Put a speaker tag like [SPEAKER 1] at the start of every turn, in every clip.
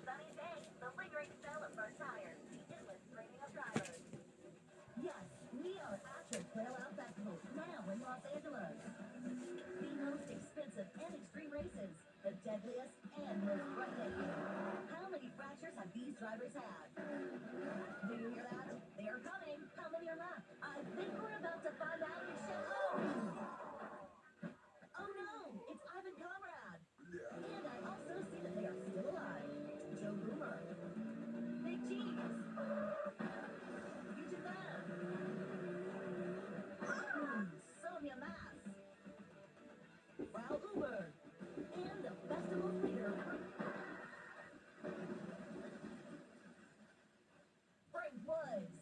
[SPEAKER 1] sunny day, the lingering smell of burnt tires, the endless screaming of drivers. Yes, we are at the Trail Out Festival now in Los Angeles. The most expensive and extreme races, the deadliest and most breathtaking. How many fractures have these drivers had? Do you hear that? They are coming. How many are left? I think we're about to find out. Oh no, it's Ivan Comrade. And I also see that they are still alive. Joe Boomer, Big Cheese, YouTube Fan, Sonia Mass, Frau Uber, and the festival's leader, Frank Woods.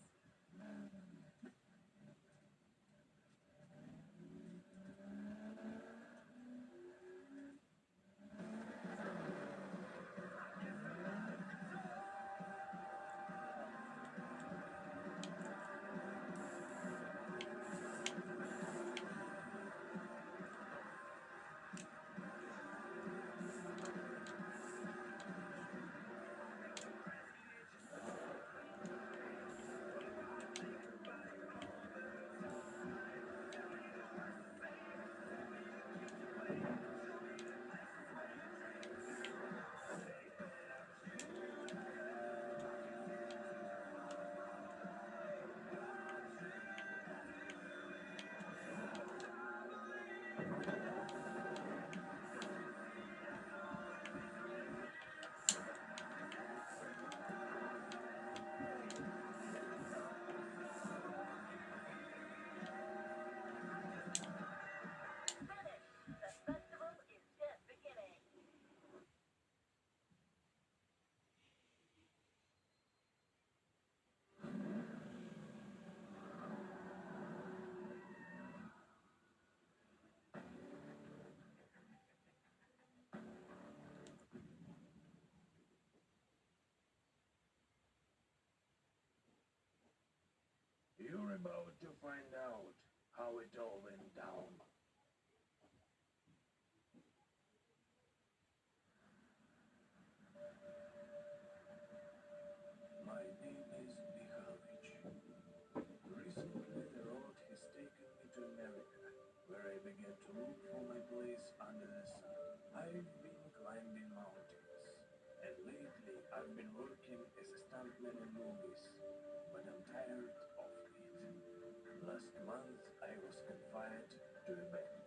[SPEAKER 1] Finish. The festival is just beginning.
[SPEAKER 2] You're about to find out how it all went down. My name is Mikhalovich. Recently, the road has taken me to America, where I began to look for my place under the sun. I've been climbing mountains, and lately I've been working as a stuntman in movies, but I'm tired of it. Last month, I was confined to a bed,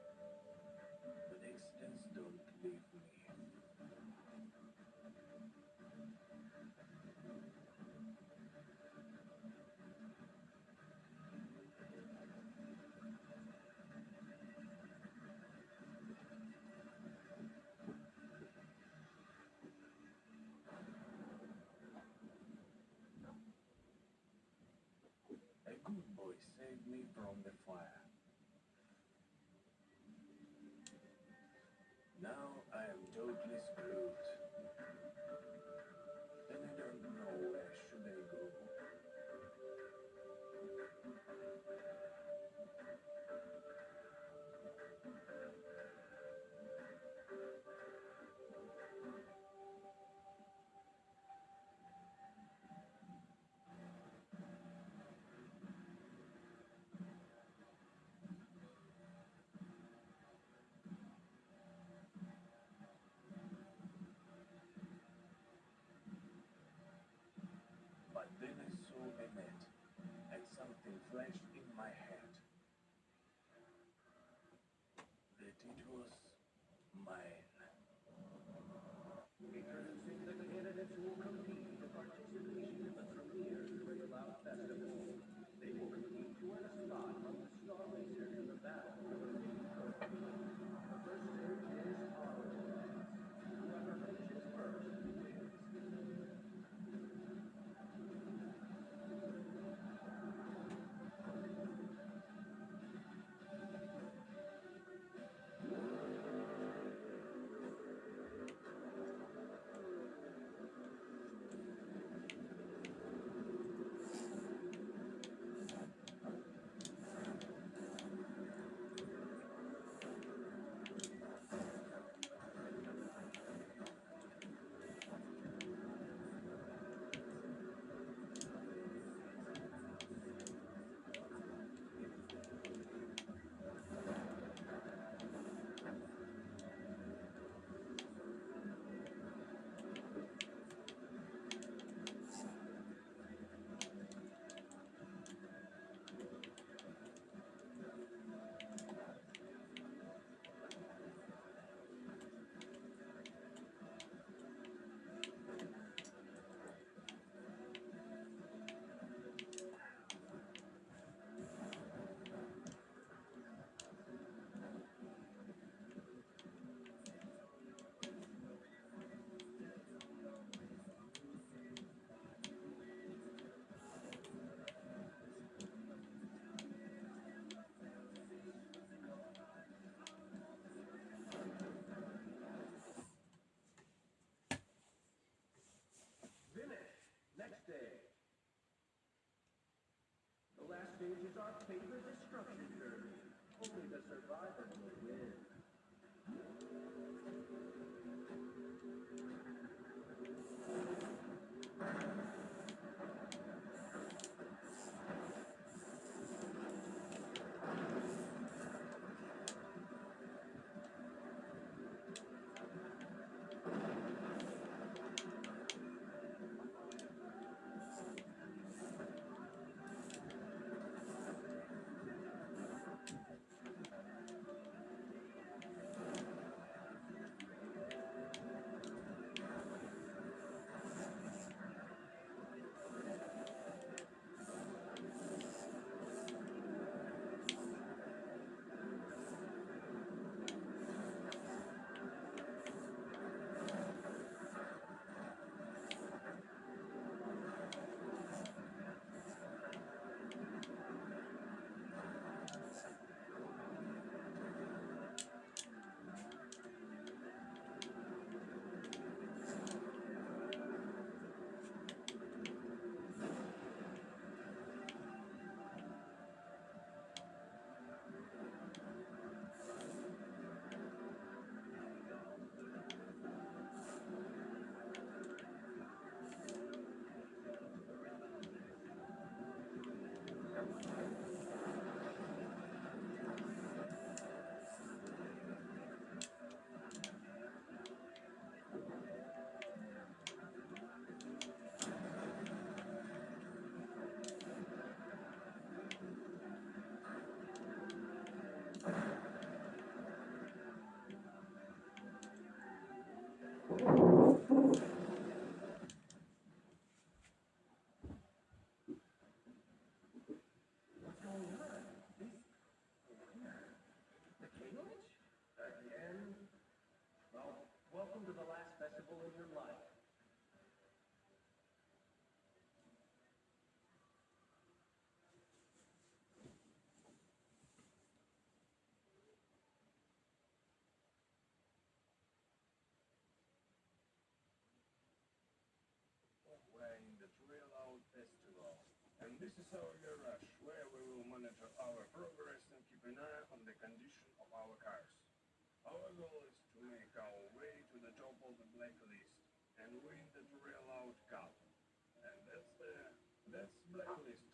[SPEAKER 2] but accidents don't leave me. A good boy saved me from the fire. Now I am totally screwed, and I don't know where should I go. But then I saw a net, and something flashed in my head that it was mine.
[SPEAKER 3] Introducing the candidates who will compete for participation in the premier Trail Out Festival. They will compete to win a spot on the Star Racer in the battle for the main trophy. The first stage is Arlington. Whoever finishes first wins. is our paper destruction derby. Only the survivor will win. The Kingledge? Again? Well, welcome to the last festival in your life.
[SPEAKER 2] We're in the Trail Out Festival, and this is our garage where we will monitor our progress and keep an eye on the condition of our cars. Our goal is to make our way to the top of the blacklist and win the Trail Out Cup. And that's blacklist.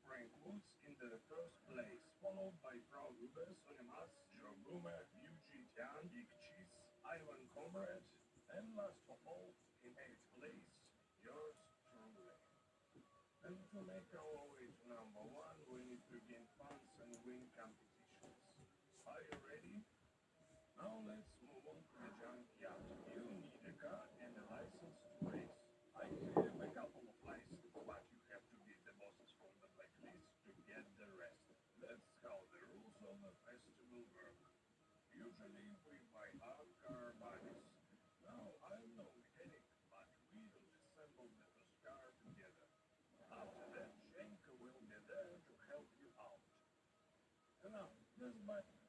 [SPEAKER 2] Frank Woods into the first place, followed by Proud Ubers, Onimas, Joe Boomer, Yuji Tian, Big Cheese, Ivan Comrade, and last of all, in 8th place, yours truly. And to make our way to number one, we need to gain funds and win competitions. Are you ready? Now let's move on to the junkyard. You need a car and a license to race. I have a couple of licenses, but you have to beat the bosses from the blacklist to get the rest. That's how the rules of the festival work. Usually we buy our car bodies. Now I'm no mechanic, but we will assemble the first car together. After that, Shenka will be there to help you out. And now, this button.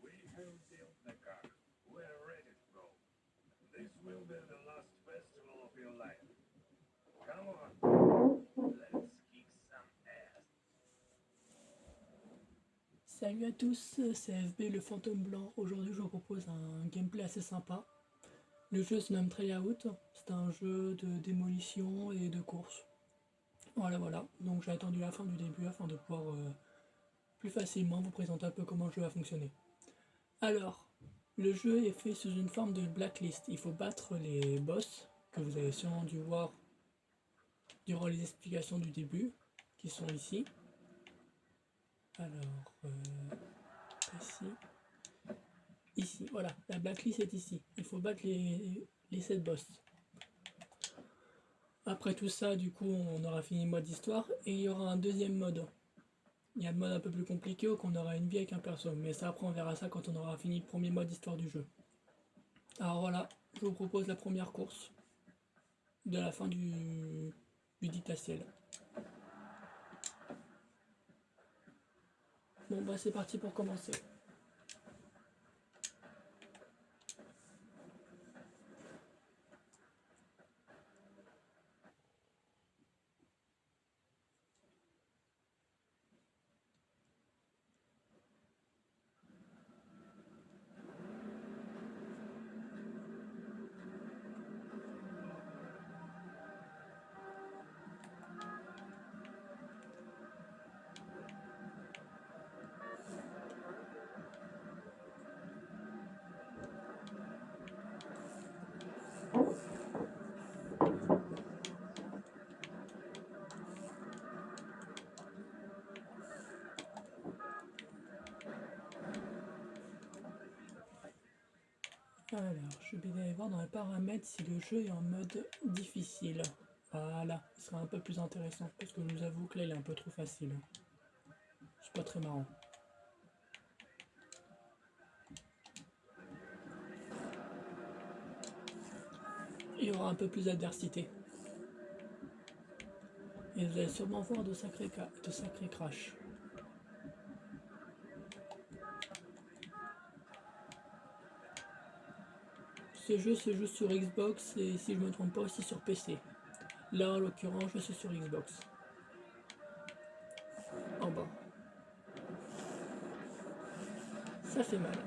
[SPEAKER 2] We have built the car. We're ready to go. This will be the last festival of your life. Come on, let's kick some ass.
[SPEAKER 4] Salut à tous, c'est FB le fantôme blanc. Aujourd'hui je vous propose un gameplay assez sympa. Le jeu se nomme Tryout, c'est un jeu de démolition et de course. Voilà, donc j'ai attendu la fin du début afin de pouvoir plus facilement vous présenter un peu comment le jeu va fonctionner. Alors, le jeu est fait sous une forme de blacklist. Il faut battre les boss que vous avez sûrement dû voir durant les explications du début, qui sont ici. Alors, ici, voilà, la blacklist est ici. Il faut battre les 7 boss. Après tout ça, du coup, on aura fini le mode histoire et il y aura un deuxième mode. Il y a le mode un peu plus compliqué où on aura une vie avec un perso, mais ça après on verra ça quand on aura fini le premier mode histoire du jeu. Alors voilà, je vous propose la première course de la fin du dictaciel. Bon bah c'est parti pour commencer. Alors, je vais aller voir dans les paramètres si le jeu est en mode difficile. Voilà, ce sera un peu plus intéressant parce que je vous avoue que là il est un peu trop facile. C'est pas très marrant. Il y aura un peu plus d'adversité. Et vous allez sûrement voir de sacrés crashs. Ce jeu se joue sur Xbox et si je me trompe pas aussi sur PC. Là en l'occurrence je suis sur Xbox. En bas. Ça fait mal.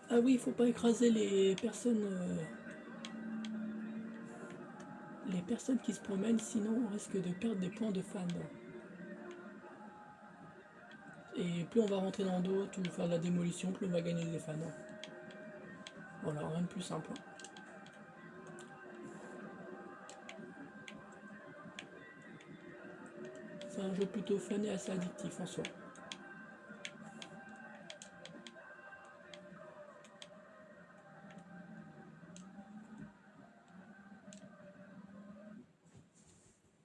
[SPEAKER 4] Ah oui, il faut pas écraser les personnes qui se promènent, sinon on risque de perdre des points de fan. Et plus on va rentrer dans d'autres ou faire de la démolition, plus on va gagner des fans. Voilà, rien de plus simple. C'est un jeu plutôt fun et assez addictif en soi.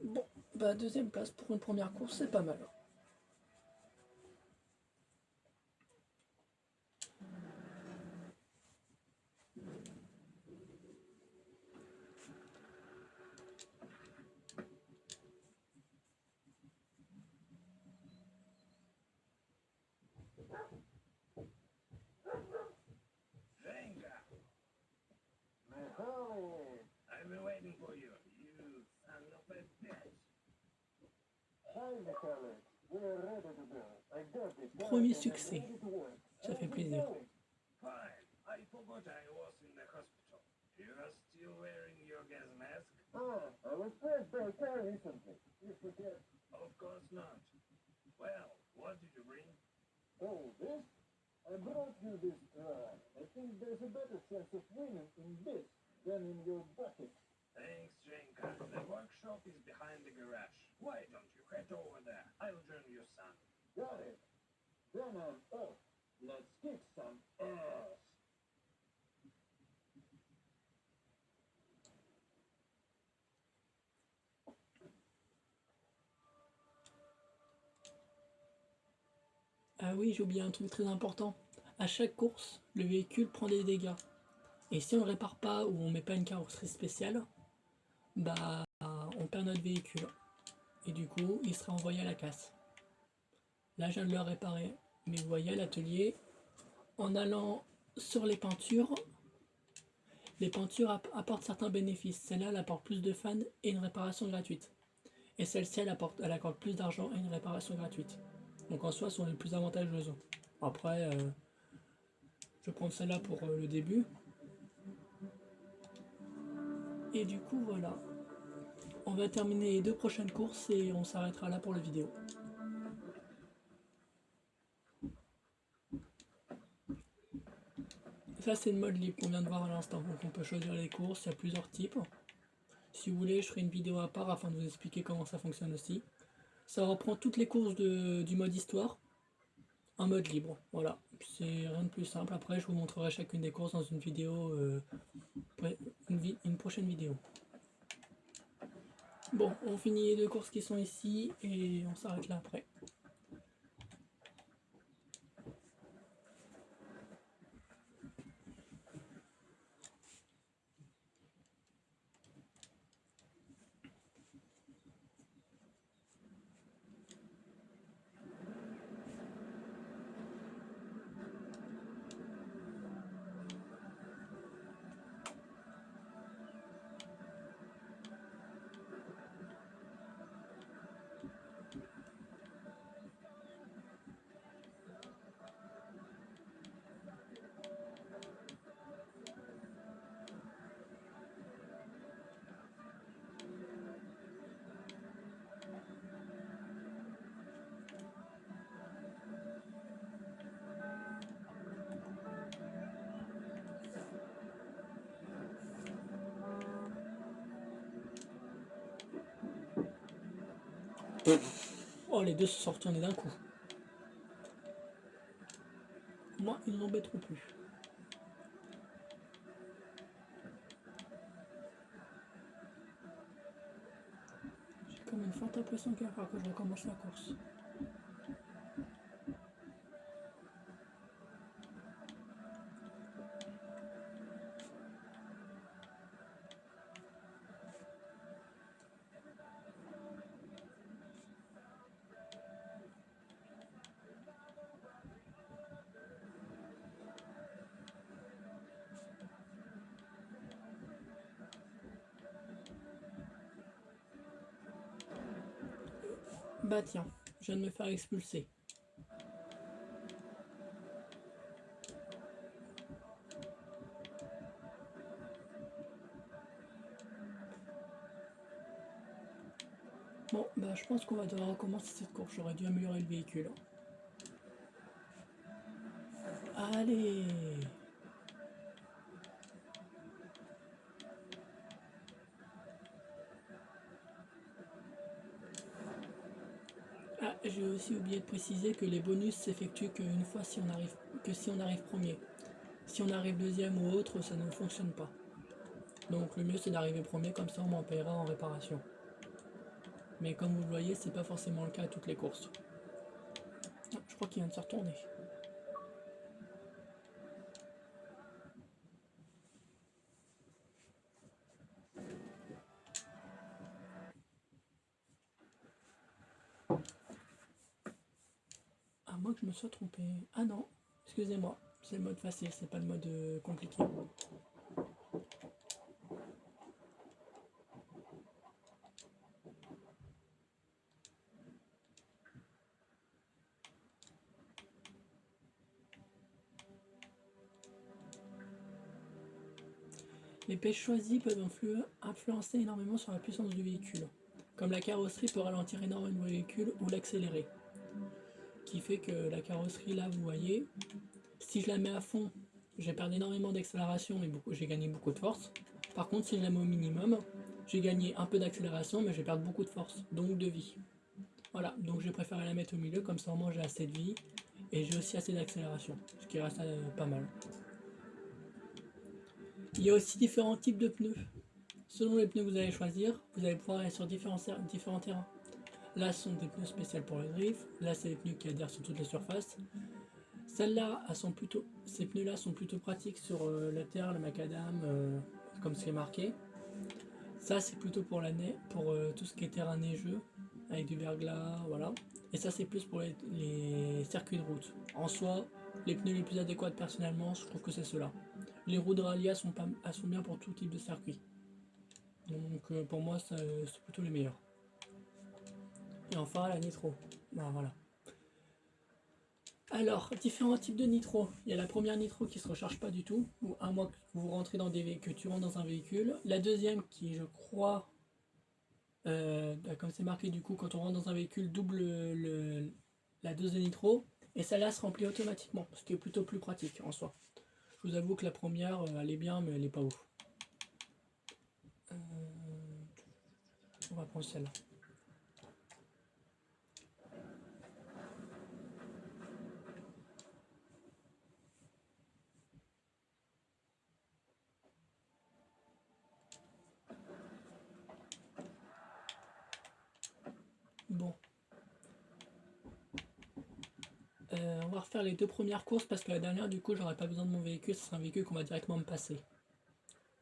[SPEAKER 4] Bon, bah deuxième place pour une première course, c'est pas mal.
[SPEAKER 2] Venga! I've been waiting for you, you son of a bitch.
[SPEAKER 4] Premier succès, ça fait plaisir.
[SPEAKER 2] Fine, I forgot I was in the hospital. You are still wearing your gas mask?
[SPEAKER 3] I was pressed by a car recently. You forget.
[SPEAKER 2] Of course not. Well, what did you bring?
[SPEAKER 3] Oh, this? I brought you this try. I think there's a better chance of winning in this than in your bucket.
[SPEAKER 2] Thanks, Jenka. The workshop is behind the garage. Why don't you head over there? I'll join you, son.
[SPEAKER 3] Got it. Then I'm off. Let's kick some ass.
[SPEAKER 4] Ah oui, j'ai oublié un truc très important. à chaque course, le véhicule prend des dégâts. Et si on ne le répare pas ou on met pas une carrosserie spéciale, bah on perd notre véhicule. Et du coup, il sera envoyé à la casse. Là, je viens de le réparer. Mais vous voyez à l'atelier, en allant sur les peintures apportent certains bénéfices. Celle-là, elle apporte plus de fans et une réparation gratuite. Et celle-ci, elle accorde plus d'argent et une réparation gratuite. Donc en soi, elles sont les plus avantageuses. Après, je vais prendre celle-là pour le début. Et du coup, voilà. On va terminer les 2 prochaines courses et on s'arrêtera là pour la vidéo. Ça, c'est le mode libre qu'on vient de voir à l'instant. Donc on peut choisir les courses, il y a plusieurs types. Si vous voulez, je ferai une vidéo à part afin de vous expliquer comment ça fonctionne aussi. Ça reprend toutes les courses du mode histoire en mode libre. Voilà, c'est rien de plus simple. Après, je vous montrerai chacune des courses dans une vidéo, une prochaine vidéo. Bon, on finit les 2 courses qui sont ici et on s'arrête là après. Oh, les deux se sont retournés d'un coup. Moi, ils ne m'embêteront plus. J'ai comme une forte impression qu'il va falloir que je recommence la course. Bah tiens, je viens de me faire expulser. Bon, bah je pense qu'on va devoir recommencer cette course. J'aurais dû améliorer le véhicule. Allez! Ah, j'ai aussi oublié de préciser que les bonus s'effectuent qu'une fois si on arrive premier. Si on arrive deuxième ou autre, ça ne fonctionne pas. Donc le mieux c'est d'arriver premier, comme ça on m'en paiera en réparation. Mais comme vous le voyez, c'est pas forcément le cas à toutes les courses. Ah, je crois qu'il vient de se retourner. À moins que je me sois trompé. Ah non, excusez-moi, c'est le mode facile, c'est pas le mode compliqué. Les pièces choisies peuvent influencer énormément sur la puissance du véhicule. Comme la carrosserie peut ralentir énormément le véhicule ou l'accélérer. Qui fait que la carrosserie là, vous voyez, si je la mets à fond, je vais perdre énormément d'accélération mais j'ai gagné beaucoup de force. Par contre, si je la mets au minimum, j'ai gagné un peu d'accélération mais je vais perdre beaucoup de force, donc de vie. Voilà, donc j'ai préféré la mettre au milieu, comme ça au moins j'ai assez de vie et j'ai aussi assez d'accélération, ce qui reste pas mal. Il y a aussi différents types de pneus. Selon les pneus que vous allez choisir, vous allez pouvoir aller sur différents terrains. Là, ce sont des pneus spéciaux pour le drift. Là, c'est des pneus qui adhèrent sur toutes les surfaces. Celles-là, ces pneus-là sont plutôt pratiques sur la terre, le macadam, comme c'est marqué. Ça, c'est plutôt pour pour tout ce qui est terrain neigeux, avec du verglas, voilà. Et ça, c'est plus pour les circuits de route. En soi, les pneus les plus adéquats personnellement, je trouve que c'est ceux-là. Les roues de rallye, elles sont bien pour tout type de circuit. Donc pour moi, c'est plutôt les meilleurs. Et enfin, la nitro. Ben, voilà. Alors, différents types de nitro. Il y a la première nitro qui ne se recharge pas du tout, ou à moins que vous rentrez dans que tu rentres dans un véhicule. La deuxième qui, je crois, comme c'est marqué du coup, quand on rentre dans un véhicule, double la dose de nitro. Et celle-là se remplit automatiquement, ce qui est plutôt plus pratique en soi. Je vous avoue que la première, elle est bien, mais elle est pas ouf. On va prendre celle-là. Bon. On va refaire les deux premières courses parce que la dernière, du coup, j'aurai pas besoin de mon véhicule. Ce sera un véhicule qu'on va directement me passer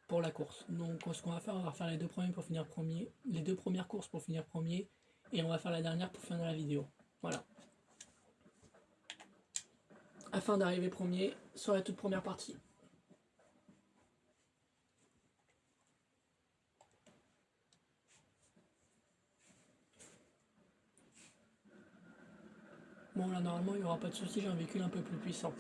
[SPEAKER 4] pour la course. Donc, ce qu'on va faire, on va refaire les deux premiers pour finir premier, les deux premières courses pour finir premier, et on va faire la dernière pour finir la vidéo. Voilà. Afin d'arriver premier sur la toute première partie. Bon, là, normalement, il n'y aura pas de souci, j'ai un véhicule un peu plus puissant.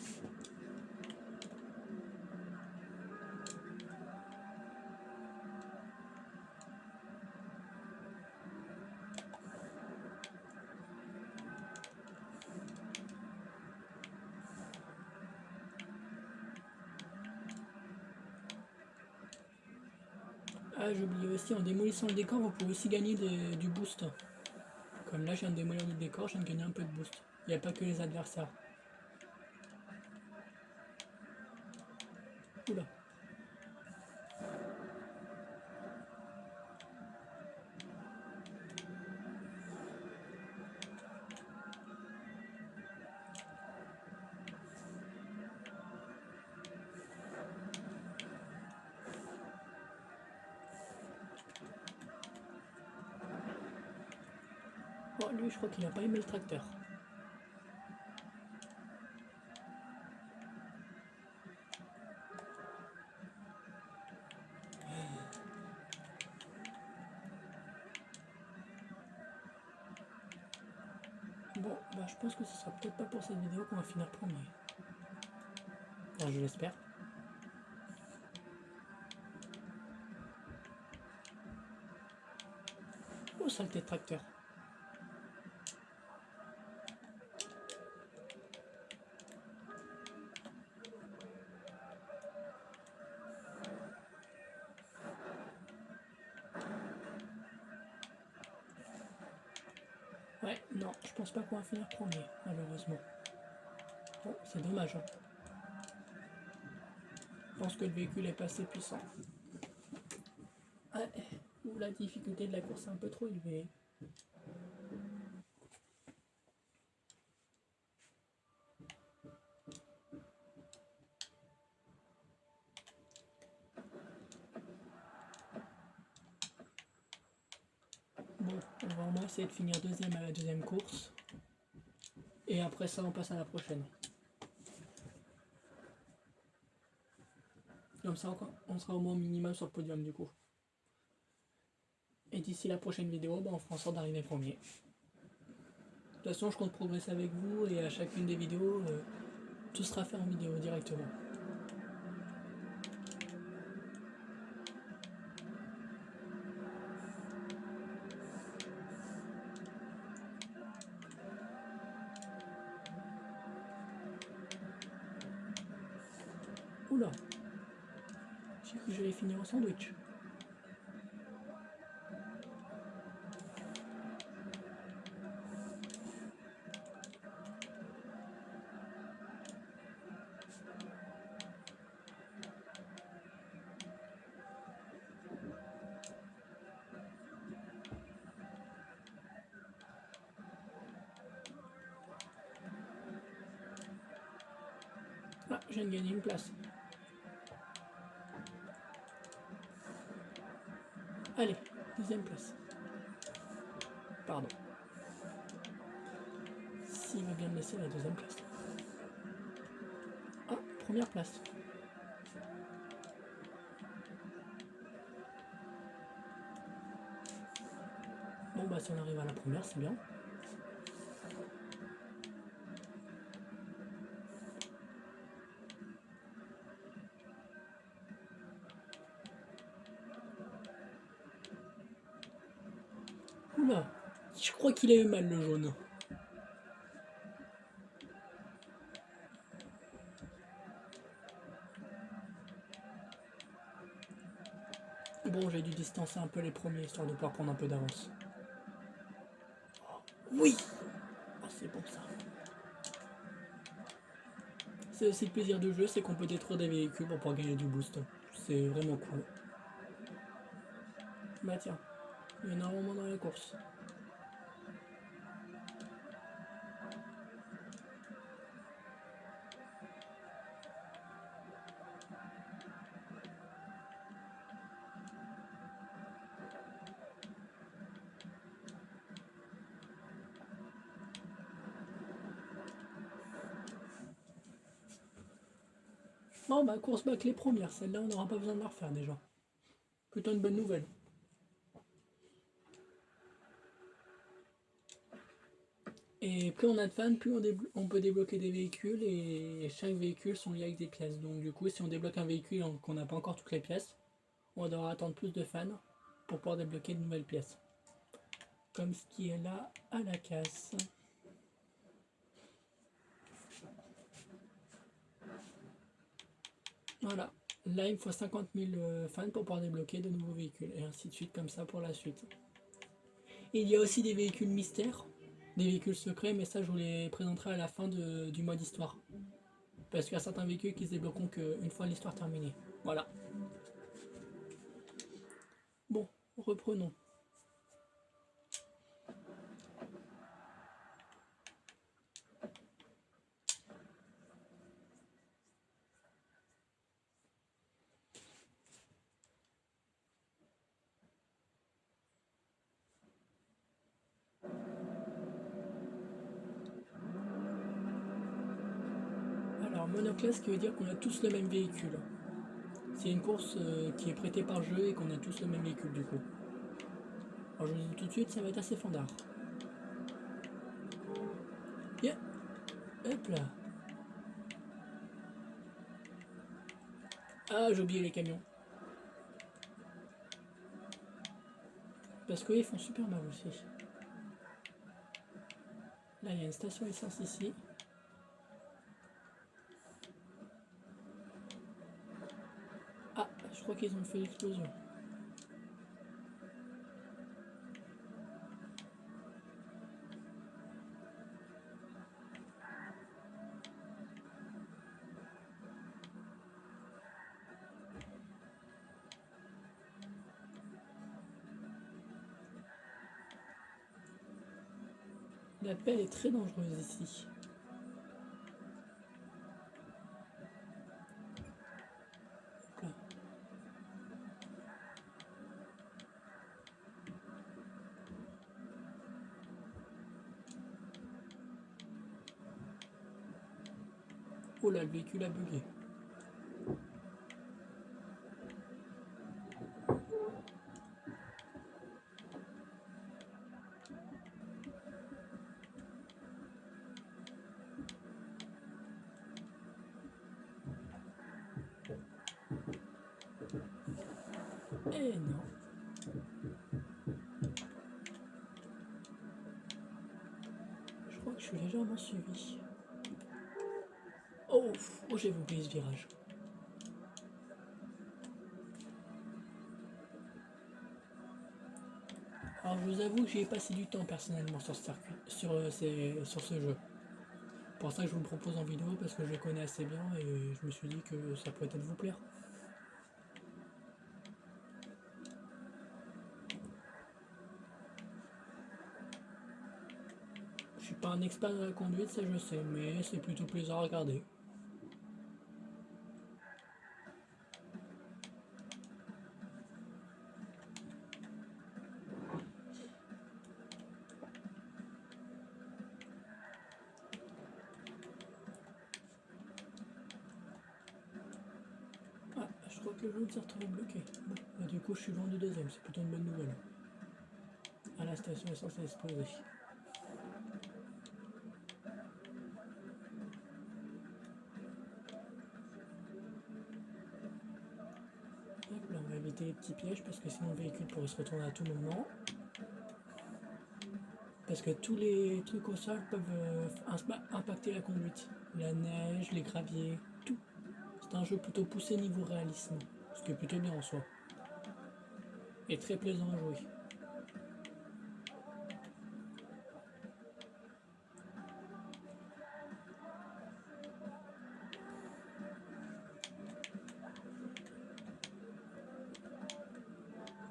[SPEAKER 4] Ah, j'ai oublié aussi, en démolissant le décor, vous pouvez aussi gagner du boost. Comme là, je viens de démolir le décor, je viens de gagner un peu de boost. Il n'y a pas que les adversaires. Oula. Oh, lui, je crois qu'il n'a pas aimé le tracteur. Bon, bah, je pense que ce sera peut-être pas pour cette vidéo qu'on va finir premier. Enfin, je l'espère. Oh, saleté de tracteur. Ouais, non, je pense pas qu'on va finir premier, malheureusement. Bon, c'est dommage. Hein. Je pense que le véhicule est pas assez puissant. Ouais, ou la difficulté de la course est un peu trop élevée. Bon, on va au moins essayer de finir deuxième à la deuxième course. Et après ça, on passe à la prochaine. Comme ça, on sera au moins minimum sur le podium du coup. Et d'ici la prochaine vidéo, bah, on fera en sorte d'arriver premier. De toute façon, je compte progresser avec vous et à chacune des vidéos, tout sera fait en vidéo directement. Oula, j'ai cru que j'allais finir au sandwich. Ah, je viens de gagner une place. Allez, deuxième place. Pardon. S'il veut bien me laisser la deuxième place. Ah, première place. Bon bah si on arrive à la première, c'est bien. Oula, je crois qu'il a eu mal le jaune. Bon, j'ai dû distancer un peu les premiers, histoire de pouvoir prendre un peu d'avance. Oui! Ah, c'est bon ça. C'est aussi le plaisir du jeu, c'est qu'on peut détruire des véhicules pour pouvoir gagner du boost. C'est vraiment cool. Bah tiens, il y en a un moment dans la course. Bon bah course back les premières, celle-là on n'aura pas besoin de la refaire déjà. Plutôt une bonne nouvelle. Et plus on a de fans, plus on peut débloquer des véhicules et chaque véhicule sont liés avec des pièces. Donc du coup si on débloque un véhicule et qu'on n'a pas encore toutes les pièces, on devra attendre plus de fans pour pouvoir débloquer de nouvelles pièces. Comme ce qui est là à la casse. Voilà, là il me faut 50 000 fans pour pouvoir débloquer de nouveaux véhicules et ainsi de suite comme ça pour la suite. Et il y a aussi des véhicules mystères, des véhicules secrets, mais ça je vous les présenterai à la fin du mode histoire. Parce qu'il y a certains véhicules qui se débloqueront qu'une fois l'histoire terminée. Voilà. Bon, reprenons. Alors, monoclasse, ce qui veut dire qu'on a tous le même véhicule. C'est une course qui est prêtée par jeu et qu'on a tous le même véhicule du coup. Alors je vous dis tout de suite, ça va être assez fandard. Yeah. Hop là. Ah, j'ai oublié les camions. Parce qu'ils font super mal aussi. Là, il y a une station essence ici. Ah, je crois qu'ils ont fait l'explosion. La pelle est très dangereuse ici. Hop là. Oh là, le véhicule a bugué. Eh non. Je crois que je suis légèrement suivi. Oh, oh j'ai oublié ce virage. Alors je vous avoue que j'y ai passé du temps personnellement sur ce circuit, sur ce jeu. Pour ça que je vous le propose en vidéo parce que je le connais assez bien et je me suis dit que ça pourrait peut-être vous plaire. Je suis pas un expert de la conduite, ça je sais, mais c'est plutôt plaisant à regarder. le jaune s'est retrouvé bloqué. Bon, bah, du coup, je suis loin du deuxième, c'est plutôt une bonne nouvelle. Ah, la station est censée exploser. Hop là, on va éviter les petits pièges parce que sinon le véhicule pourrait se retourner à tout moment. Parce que tous les trucs au sol peuvent impacter la conduite. La neige, les graviers, tout. C'est un jeu plutôt poussé niveau réalisme, ce qui est plutôt bien en soi. Et très plaisant à jouer.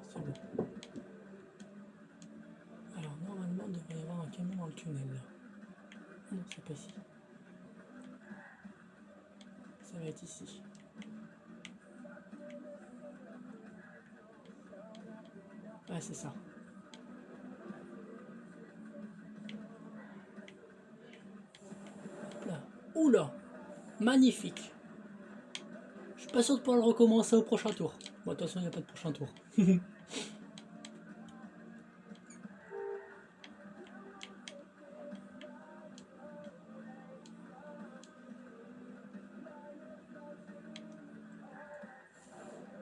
[SPEAKER 4] C'est bon. Alors normalement il devrait y avoir un camion dans le tunnel là. Ah non, c'est pas ici. Ça va être ici. Ah c'est ça. Hop là. Oula, magnifique. Je suis pas sûr de pouvoir le recommencer au prochain tour. Bon, de toute façon, il n'y a pas de prochain tour.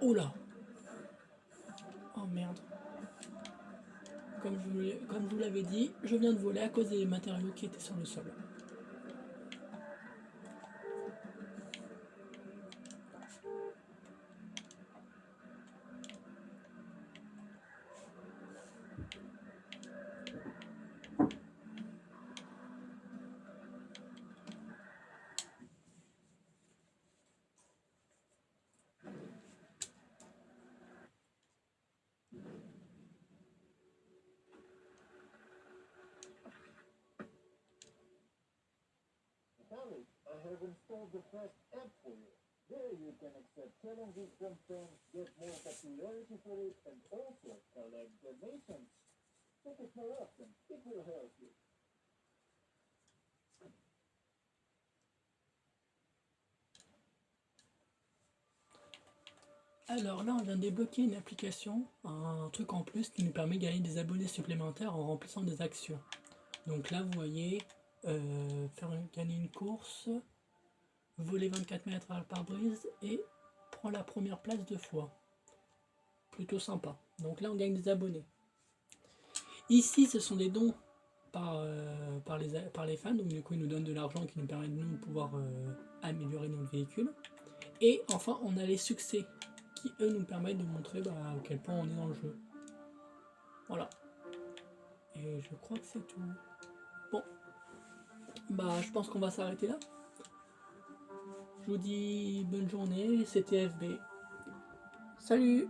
[SPEAKER 4] Oula. Oh merde. Comme je vous l'avais dit, je viens de voler à cause des matériaux qui étaient sur le sol.
[SPEAKER 3] Harry, I have installed the first app for you. There you can accept challenges from friends, get more popularity for it, and also collect donations. Check it more often. It will help you.
[SPEAKER 4] Alors là, on vient de débloquer une application, un truc en plus qui nous permet de gagner des abonnés supplémentaires en remplissant des actions. Donc là, vous voyez, gagner une course, voler 24 mètres à la pare-brise et prendre la première place 2 fois. Plutôt sympa. Donc là, on gagne des abonnés. Ici, ce sont des dons par les fans. Donc du coup, ils nous donnent de l'argent qui nous permet de nous pouvoir améliorer notre véhicule. Et enfin, on a les succès qui, eux, nous permettent de montrer à quel point on est dans le jeu. Voilà. Et je crois que c'est tout. Bon. Bah, je pense qu'on va s'arrêter là. Je vous dis bonne journée. C'était FB. Salut!